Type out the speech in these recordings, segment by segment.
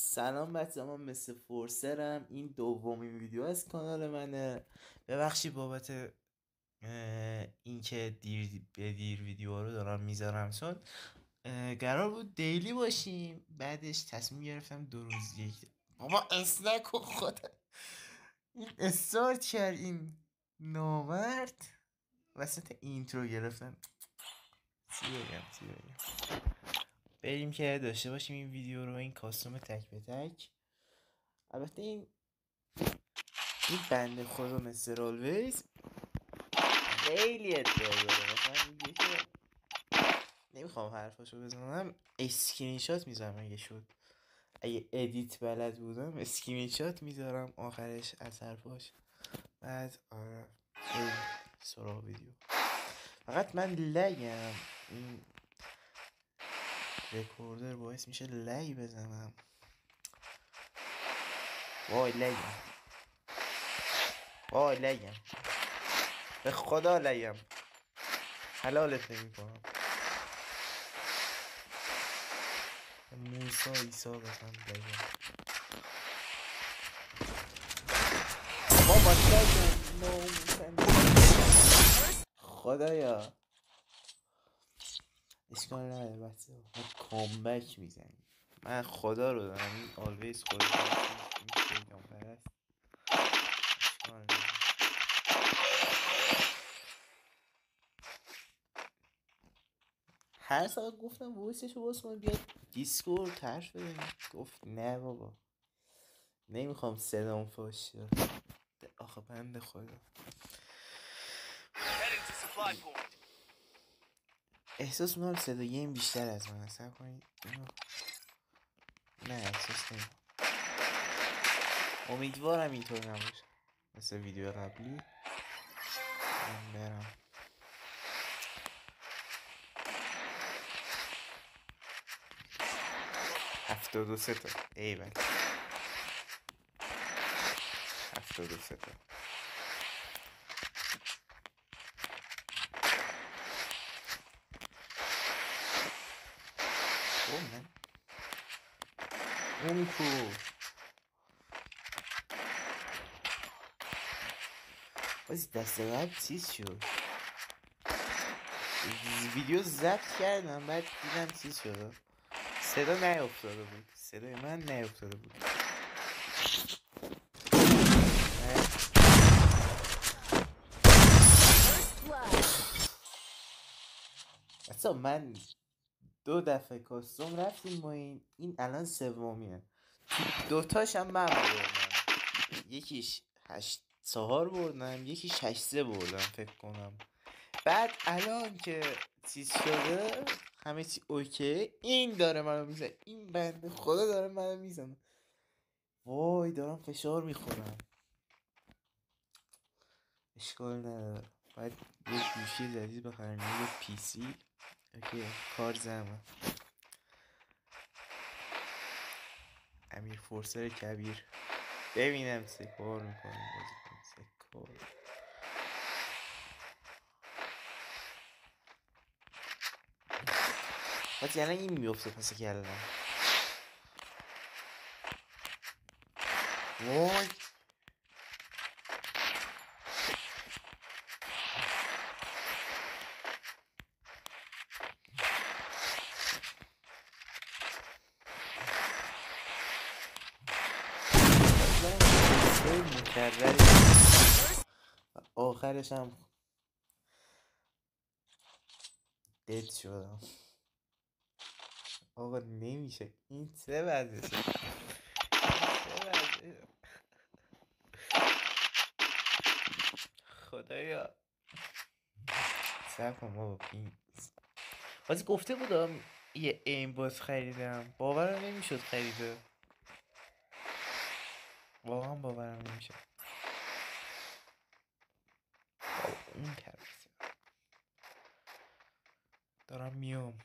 سلام بچه، من مثل فورسرم. این دومین ویدیو از کانال منه. ببخشید بابت اینکه دیر به دیر ویدیو رو دارم میذارم، چون قرار بود دیلی باشیم. بعدش تصمیم گرفتم 2 روز بابا اسنک و خدا این استارت کرد این نامرد وسط اینترو گرفتم. چی بگم بریم که داشته باشیم این ویدیو رو، این کاستوم تک به تک. البته این بنده خدا مثل آلویز خیلی ادعا داره. مثلا میگه که نمیخوام حرفاشو بزنم، اسکرین شات میذارم. اگه ادیت بلد بودم اسکرین شات میذارم آخرش از حرفاش. بعد آره بریم سراغ ویدیو. فقط من لگم، این رکوردر باعث میشه لگ بزنم. وای لگم به خدا لگم، حلالت نمی کنم. موسا ایسا بزن لگم. بابا لگم خدایا. اشکال نداره بچه، ما کامبک میزنیم. من خدا رو دارم، این آلویز خدا این پرست. اشکال نداره. هر ساعت گفتم وایسشو باز کن بیاد دیسکورد ترش بده، گفت نه بابا نمیخوام صدام فاش شه. آخه بنده خدا احساس میکنم صدای این بیشتر از من. صبر کنید نه احساس نمیکنم. امیدوارم اینطور نباشه مثل ویدیو قبلی. من برم 73 تا ایول 73 تا. من اون کو بازی دست قبل چیز شد، ویدیو ضبط کردم بعد دیدم چیز شده، صدا نیافتاده بود، صدای من نیافتاده بود. اصلا من 2 دفعه کاستوم رفتیم با این الان سومیه. 2 تاشم من بردم، یکیش 8-4 بردم، یکیش 8-3 بردم فکر کنم. بعد الان که چیز شده همه چی اوکی، این داره منو میزنه، این بنده خدا داره منو میزنه. وای دارم فشار میخورم. اشکال نداره، باید یه گوشی جدید بخرم، یه پی سی. اوکی کار زمه. امیر فورسر کبیر، ببینم چه کار میکنه بازیکن. چه کار باید یعنی این میفته پس کلم. وای مکرر آخرش هم دد شدم. آقا نمیشه، این چه وضعشه. خدایا صرف کن بابا. این بازی گفته بودم یه ایم باز خریدم، باورم نمیشد خریده، واقعا باورم نمیشد. بابا اون کرد دارم میام.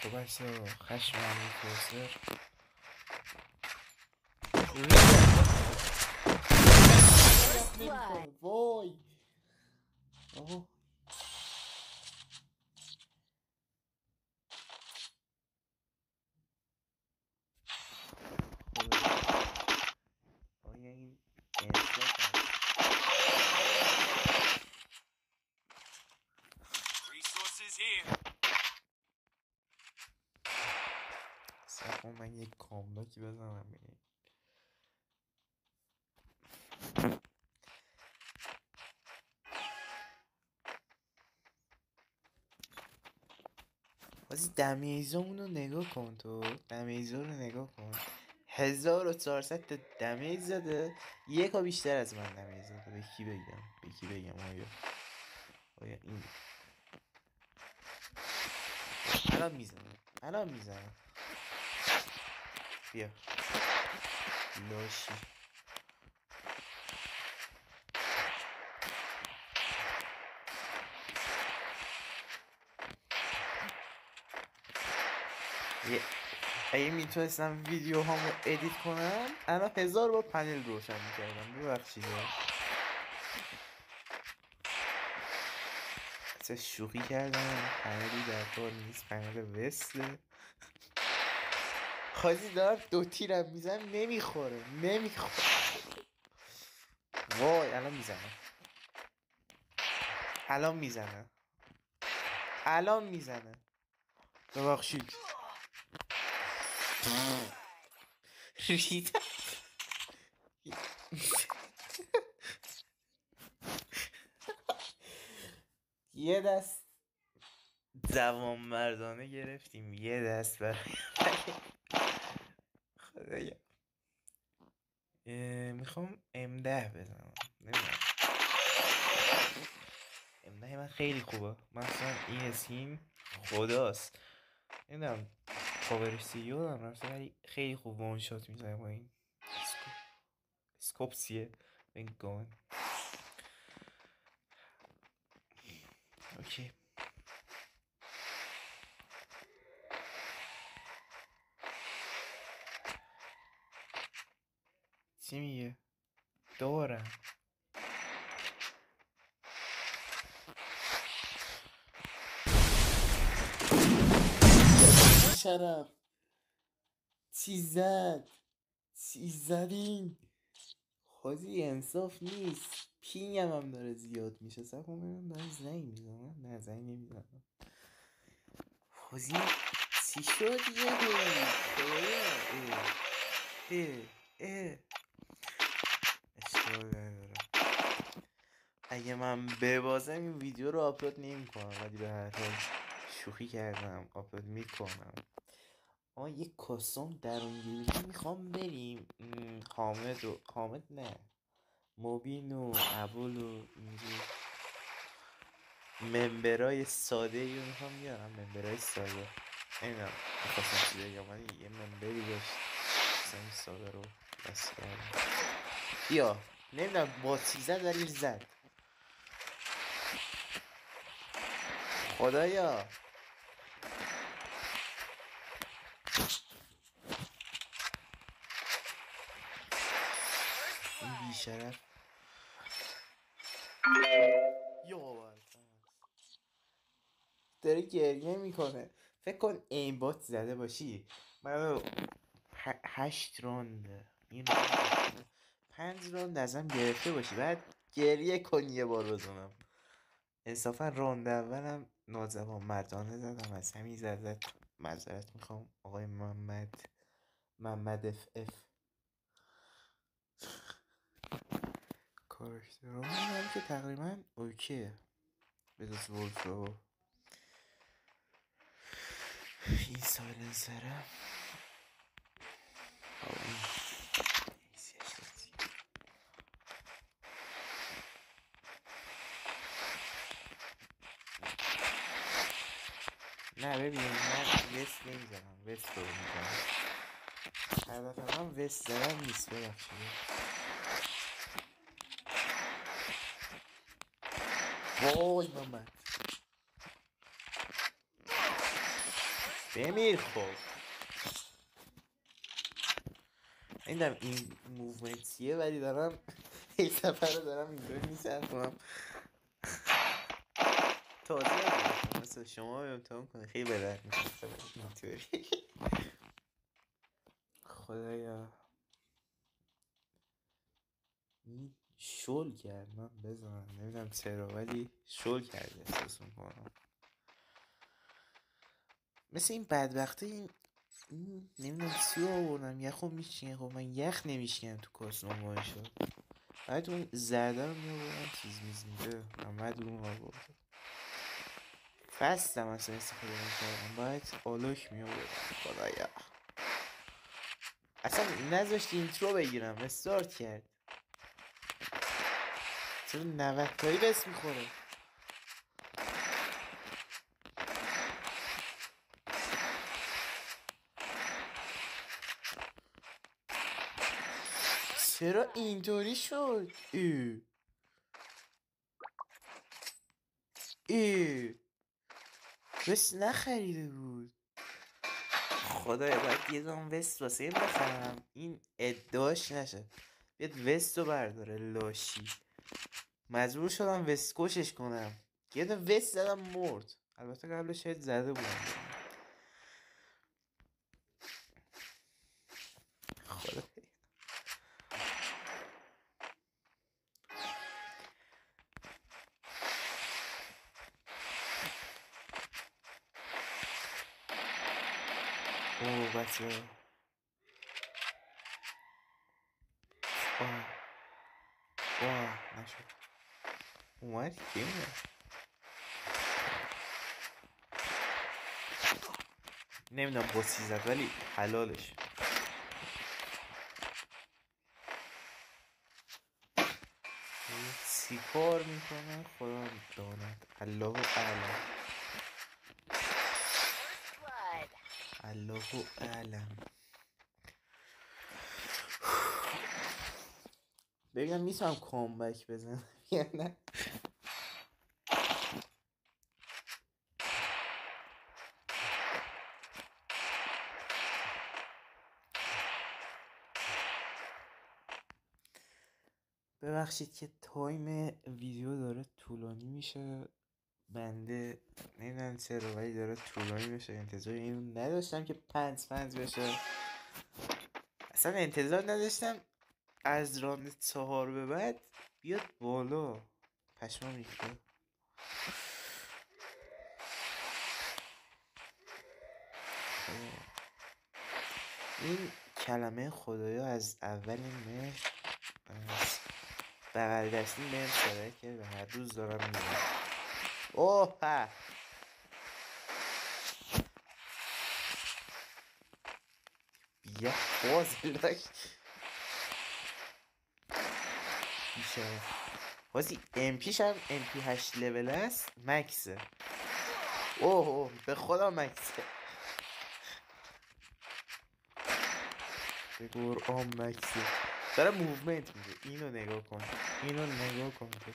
تو بچه خشم همین فورسر وای سب من یک کامبکی بزنم بگیم بازی دمیزمون رو نگاه کن. تو دمیزه رو نگاه کن. 1400 تا دمیج زده. یکا بیشتر از من دمیج زده. به کی بگم آیا این الان میزنه بیا لاشی. اگه میتونستم ویدیو هامو ادیت کنم الان 1000 با پنل روشن میکردم. ببخشید اصلا شوخی کردم. پنلی در کار نیست. پنل وصله. خواهی دارم 2 تیرم میزنم نمیخوره. وای الان میزنه. ببخشید ریدم. یه دست جوان مردانه گرفتیم. یه دست برای خدایا میخوام M10 بزنم. نمیدونم M10 من خیلی خوبه. مثلا این اسکین خداست. نمیدونم پاورش سیو دارم مثلا ولی خیلی خوب وان شات میزنه با این اسکوپسیه این گان. اوکی چی میگه؟ دارم شرف. چی زدین؟ خواهی انصاف نیست. پینگم هم داره زیاد میشه. سب کن ببینم داره زنگ میزنم. نه زنگ نمیزنم. خواهی چی شد یه اشکال نداره. اگه من ببازم این ویدیو رو آپلود نمی کنم ولی به هر حال شوخی کردم آپلود میکنم. یک کاسوم درونگیری میخوام بریم. حامد نه مبین و ابول و اینجور ممبرای ساده ای رو میخوام بیارم. ممبرای ساده نمیدونم میخواستم چی بگم ولی یه ممبری داشت مثلا این ساده رو بس کردم. بیا نمیدونم با چی زد ولی زد. خدایا این بیشرف داره گریه میکنه. فکر کن این بات زده باشی من 8 راند این 5 راند ازم گرفته باشی بعد گریه کنی یه بار بزنم. انصافا راند اولم نازوان مردانه زدم. از همین زدت معذرت میخوام آقای محمد اف کارکترام هم که تقریبا اوکیه بجز ولف رو این سایلنسره. نه ببین من وست نمیزنم. وست رو میزنم. هدف من وست زدن نیست. ببخشید وای محمد بمیر. خب نمیدونم این موومنت چیه ولی دارم این سفر رو دارم اینطوری میچرخونم. تازه نگرفتم مثل شما به امتحان کنه خیلی بدر میکنم اینطوری. خدایا این شل کرد. من بزنم نمیدونم چرا ولی شل کرده احساس میکنم. مثل این بدبخته این نمیدونم سیو آوردم یخو میشکنه. خب من یخ نمیشکنم تو کاسنومای شد. باید اون زرده رو میآوردم چیز میز میده. محمد اون آورد فستم اصلا استفاده میکردم. باید آلوک میآوردم. خدایا اصلا نذاشتی اینترو بگیرم استارت کرد. چرا 90 تایی بس میخوره. چرا اینطوری شد؟ بس نخریده بود. خدایا باید یه دام وست واسه این بخرم این ادعاش نشه. بیاد وست رو برداره لاشی. مجبور شدم وست کشش کنم. یه دام وست زدم مرد. البته قبلش شاید زده بودم. خدا اوه بچه نشد اومد که نمیدونم بوسی زد ولی حلالش. سی کار میکنه خدا داند. الله اعلم الله اعلم. بگم میتونم کامبک بزنم یا نه. ببخشید که تایم ویدیو داره طولانی میشه. بنده نمیدونم چرا ولی داره طولانی میشه. انتظار اینو نداشتم که پنج بشه. اصلا انتظار نداشتم از راند 4 به بعد بیاد بالا. پشمام ریخته. این کلمه خدایا از اول مهر از بغل دستی بهم سرک کرد و هر روز دارم میگم اوه ها بیا بازلاک بیشه بازی امپیش هم امپی 8 لول است مکسه. اوه به خدا مکسه. به قرآن مکسه. داره موومنت میده. اینو نگاه کن اینو نگاه کن که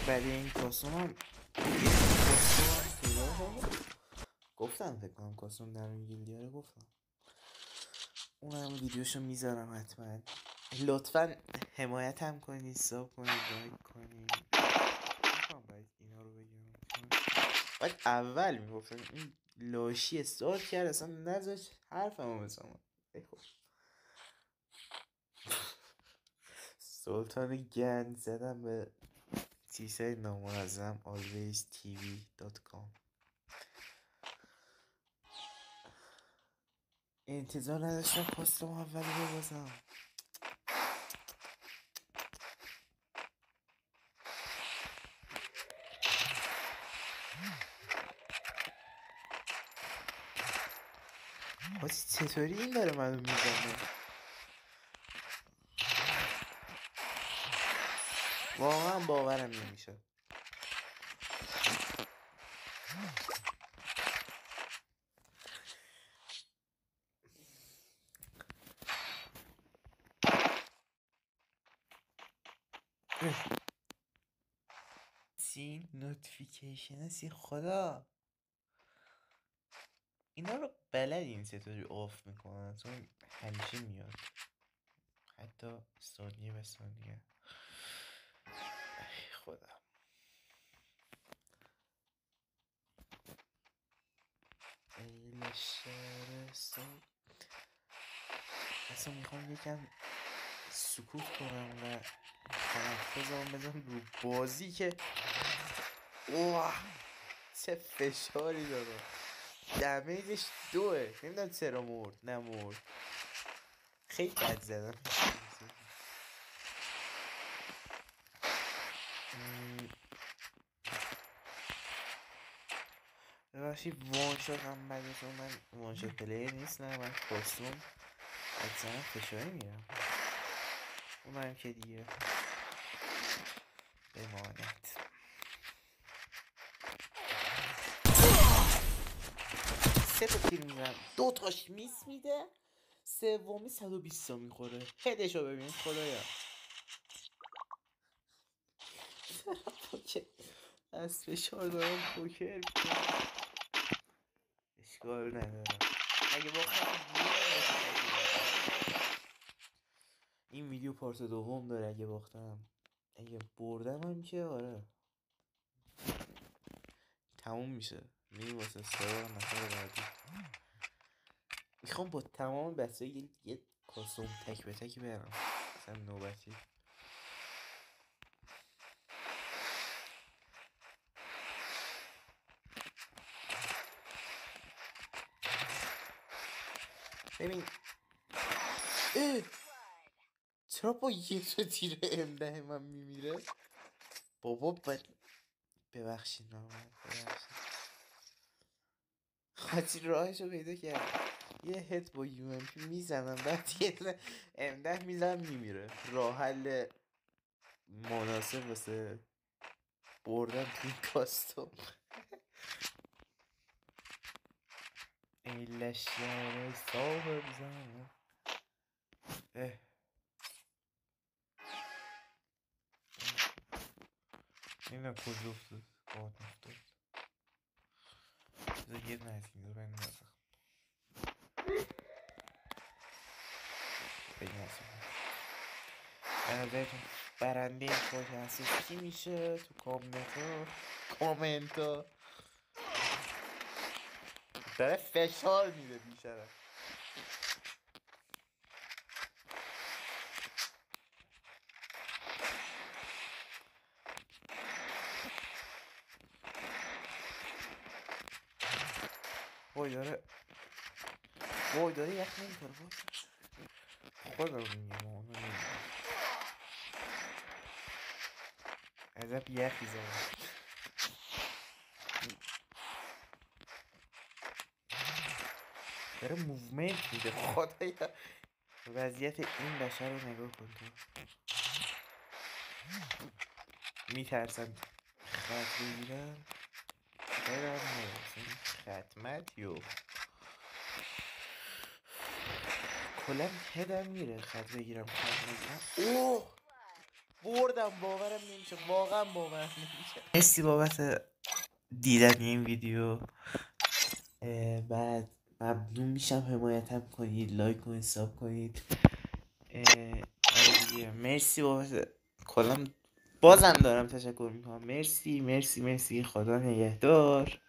بعد این کاسوم هم گفتم فکر کنم کاسوم در این گیلدیاره گفتم. اونم ویدیوشو میذارم حتما. لطفا حمایت هم کنید ساب کنید لایک کنید. باید اینا رو بگم باید اول میگفتم. این لاشی استارت کرد اصلا نذاش حرفمو بزنم. سلطان گند زدم به تیسای نامنظم alwaystv.com. انتظار نداشتم پاستم اولی ببازم. حاجی چطوری این داره منو میزنه؟ واقعا باورم نمیشه. سی نوتیفیکیشن هستی خدا. اینا رو بلدین چطوری آف میکنن چون همیشه میاد حتی ثانیه به ثانیه. ای خدا ایل شهرستان. اصلا میخوام یکم سکوت کنم و تمرکزم بزنم رو بازی که اوه چه فشاری داره. دمیجش 2. نمیدونم چرا مرد. نمرد. خیلی بد زدم. راشی وان شد هم بگه، چون من وان شد پلیر نیست. نه من کاستوم اکثرا فشاری میرم. اونم که دیگه بماند. سه تا تیر میزنم، 2 تاش میس میده، سومی 120 تا میخوره. هدشو ببین خدایا. از فشار دارم پوکر میکنم. اشکال ندارم. اگه باختم این ویدیو پارت دوم داره. اگه باختم، اگه بردم هم که آره تموم میشه. میریم واسه سرور نفر بعدی. میخوام با تمام بچه یه کاسوم تک به تک برم، مثلا نوبتی. ببین چرا با یه تو تیر M10 من میمیره؟ بابا ببخشید نامد، ببخشید. خاطی راهشو پیدا کرد. یه هد با UMP میزنم، بعد یه M10 میزنم میمیره. راه حل مناسب واسه بردن تو این کاستوم. ای لشگر صاحب زن. نمیدونم کجا افتاد. باد افتاد. بذار یه نزدیک رو بندازم. بگنازم. نظرتون برنده این پادکست کی میشه؟ تو کامنتا داره فشار میده بیشتره. وای داره یخ نمیکنه. خودم میگم اونو نمیگم. عجب یخی زدم. داره موومنت میده. خدایا وضعیت این بشر رو نگاه کن تو. میترسم خط بگیرم برم نرسیم ختمت یو. کلم هدم میره خط بگیرم خط بگیرم. اوه بردم. باورم نمیشه، واقعا باورم نمیشه. مرسی بابت دیدن این ویدیو. بعد ممنون میشم حمایتم کنید، لایک کنید، ساب کنید. مرسی بابت کلم. بازم دارم تشکر میکنم. مرسی مرسی مرسی. خدا نگهدار.